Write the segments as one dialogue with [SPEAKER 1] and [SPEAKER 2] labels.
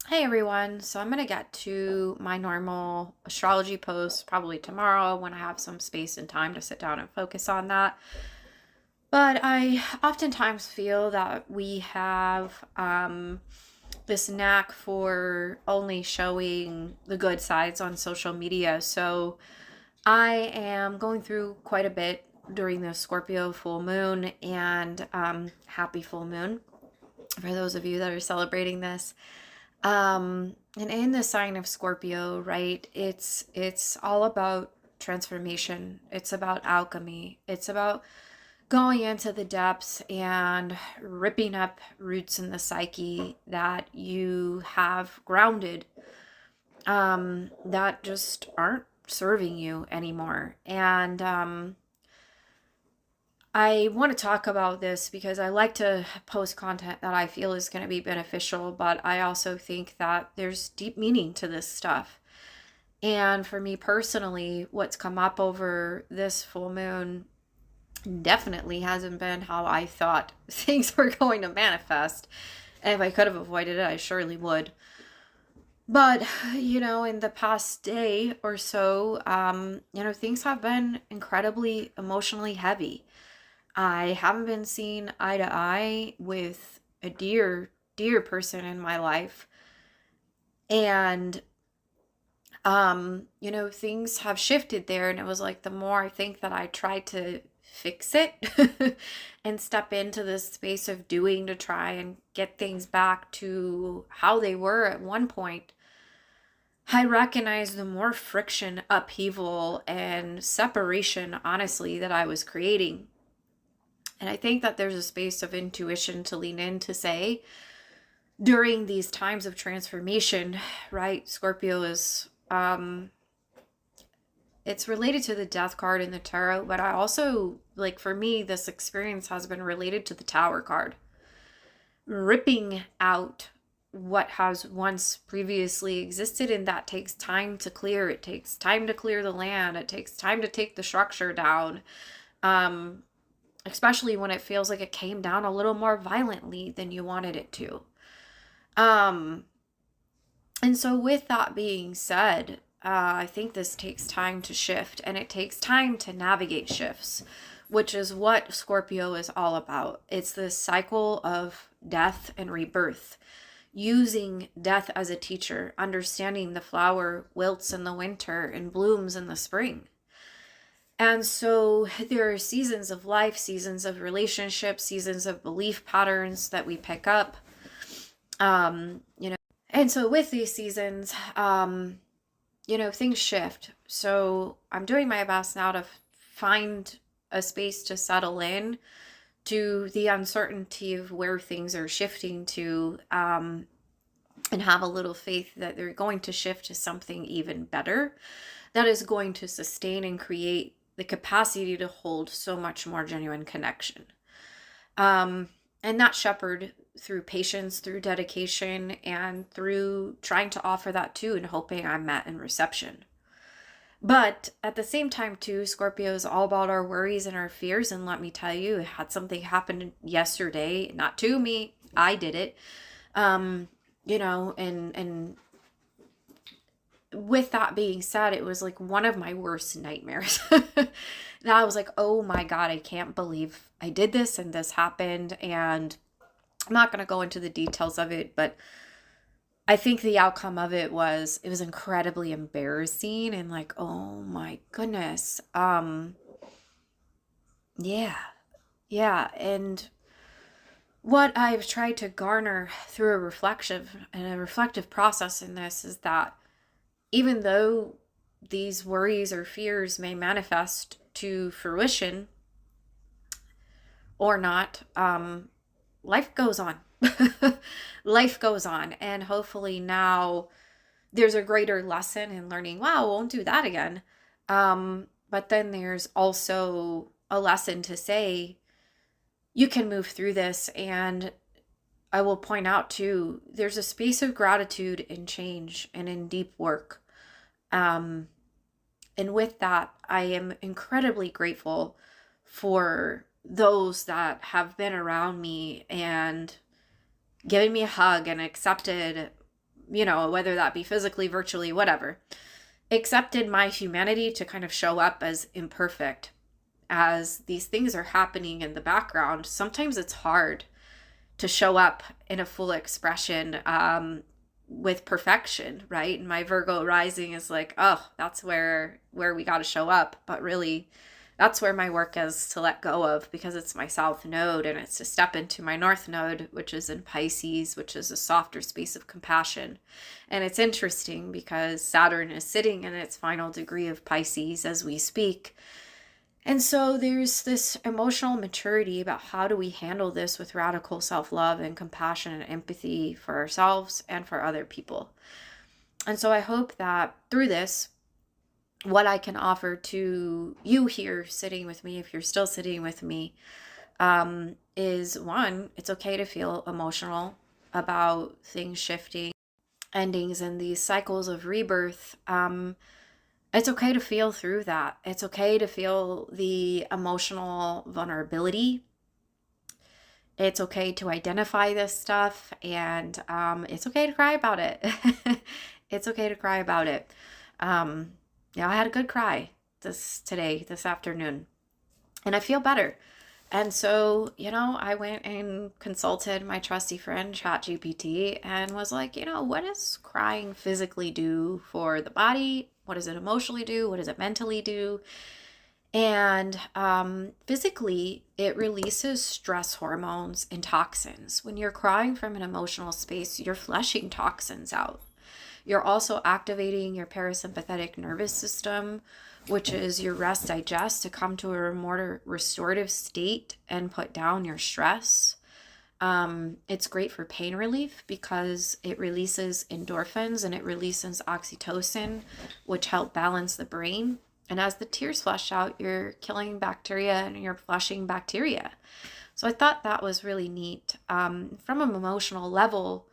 [SPEAKER 1] Hey everyone, so I'm going to get to my normal astrology post probably tomorrow when I have some space and time to sit down and focus on that. But I oftentimes feel that we have this knack for only showing the good sides on social media. So I am going through quite a bit during the Scorpio full moon and happy full moon for those of you that are celebrating this. And in the sign of Scorpio, right, it's all about transformation. It's about alchemy. It's about going into the depths and ripping up roots in the psyche that you have grounded that just aren't serving you anymore. And I want to talk about this because I like to post content that I feel is going to be beneficial, but I also think that there's deep meaning to this stuff. And for me personally, what's come up over this full moon definitely hasn't been how I thought things were going to manifest. And if I could have avoided it, I surely would. But, in the past day or so, things have been incredibly emotionally heavy. I haven't been seen eye to eye with a dear, dear person in my life. And, things have shifted there. And it was like the more I think that I tried to fix it and step into this space of doing to try and get things back to how they were at one point, I recognize the more friction, upheaval, and separation, honestly, that I was creating. And I think that there's a space of intuition to lean in to say during these times of transformation, right? Scorpio is, it's related to the death card in the tarot, but I also, like, for me, this experience has been related to the tower card. Ripping out what has once previously existed, and that takes time to clear. It takes time to clear the land. It takes time to take the structure down. Especially when it feels like it came down a little more violently than you wanted it to. Um, and so, with that being said, I think this takes time to shift and it takes time to navigate shifts, which is what Scorpio is all about. It's this cycle of death and rebirth, using death as a teacher, understanding the flower wilts in the winter and blooms in the spring. And so there are seasons of life, seasons of relationships, seasons of belief patterns that we pick up. And so with these seasons, things shift. So I'm doing my best now to find a space to settle in to the uncertainty of where things are shifting to, and have a little faith that they're going to shift to something even better that is going to sustain and create the capacity to hold so much more genuine connection. And that shepherd through patience, through dedication, and through trying to offer that too and hoping I'm met in reception. But at the same time too, Scorpio is all about our worries and our fears. And let me tell you, it had something happen yesterday, not to me, I did it. And with that being said, it was like one of my worst nightmares. That I was like, oh my God, I can't believe I did this and this happened. And I'm not going to go into the details of it, but I think the outcome of it was incredibly embarrassing and like, oh my goodness. Yeah. Yeah. And what I've tried to garner through a reflective process in this is that even though these worries or fears may manifest to fruition or not, life goes on. Life goes on. And hopefully now there's a greater lesson in learning, wow, I won't do that again. But then there's also a lesson to say, you can move through this. And I will point out too, there's a space of gratitude in change and in deep work. And with that, I am incredibly grateful for those that have been around me and given me a hug and accepted whether that be physically, virtually, whatever, accepted my humanity to kind of show up as imperfect as these things are happening in the background. Sometimes it's hard to show up in a full expression with perfection, right? And my Virgo rising is like, oh, that's where we got to show up. But really, that's where my work is to let go of, because it's my South node, and it's to step into my North node, which is in Pisces, which is a softer space of compassion. And it's interesting because Saturn is sitting in its final degree of Pisces as we speak. And so there's this emotional maturity about how do we handle this with radical self-love and compassion and empathy for ourselves and for other people. And so I hope that through this, what I can offer to you here sitting with me, if you're still sitting with me, is one, it's okay to feel emotional about things shifting, endings, and these cycles of rebirth. It's okay to feel through that. It's okay to feel the emotional vulnerability. It's okay to identify this stuff, and it's okay to cry about it. It's okay to cry about it. I had a good cry this afternoon, and I feel better. And so, I went and consulted my trusty friend ChatGPT and was like, what does crying physically do for the body? What does it emotionally do? What does it mentally do? And physically, it releases stress hormones and toxins. When you're crying from an emotional space, you're flushing toxins out. You're also activating your parasympathetic nervous system, which is your rest digest, to come to a more restorative state and put down your stress. It's great for pain relief because it releases endorphins and it releases oxytocin, which help balance the brain. And as the tears flush out, you're killing bacteria and you're flushing bacteria. So I thought that was really neat. From an emotional level,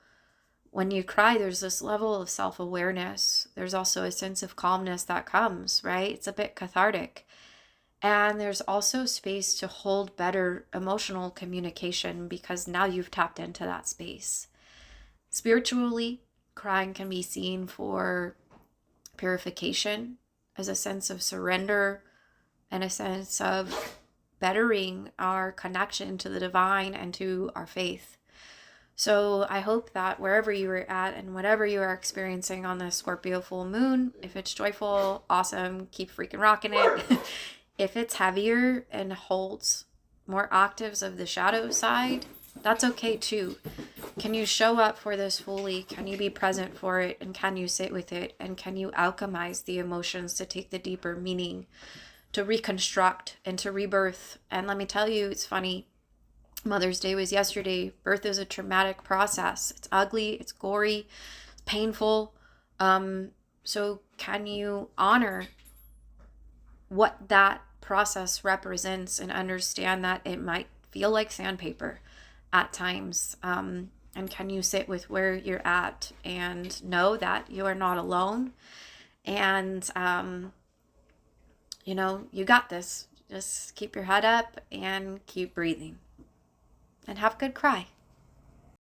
[SPEAKER 1] when you cry, there's this level of self-awareness. There's also a sense of calmness that comes, right? It's a bit cathartic. And there's also space to hold better emotional communication because now you've tapped into that space. Spiritually, crying can be seen for purification, as a sense of surrender and a sense of bettering our connection to the divine and to our faith. So I hope that wherever you are at and whatever you are experiencing on this Scorpio full moon, if it's joyful, awesome, keep freaking rocking it. If it's heavier and holds more octaves of the shadow side, that's okay too. Can you show up for this fully? Can you be present for it? And can you sit with it? And can you alchemize the emotions to take the deeper meaning, to reconstruct and to rebirth? And let me tell you, it's funny. Mother's Day was yesterday. Birth is a traumatic process. It's ugly, it's gory, it's painful. So can you honor what that process represents and understand that it might feel like sandpaper at times? And can you sit with where you're at and know that you are not alone? And, you got this. Just keep your head up and keep breathing. And have a good cry.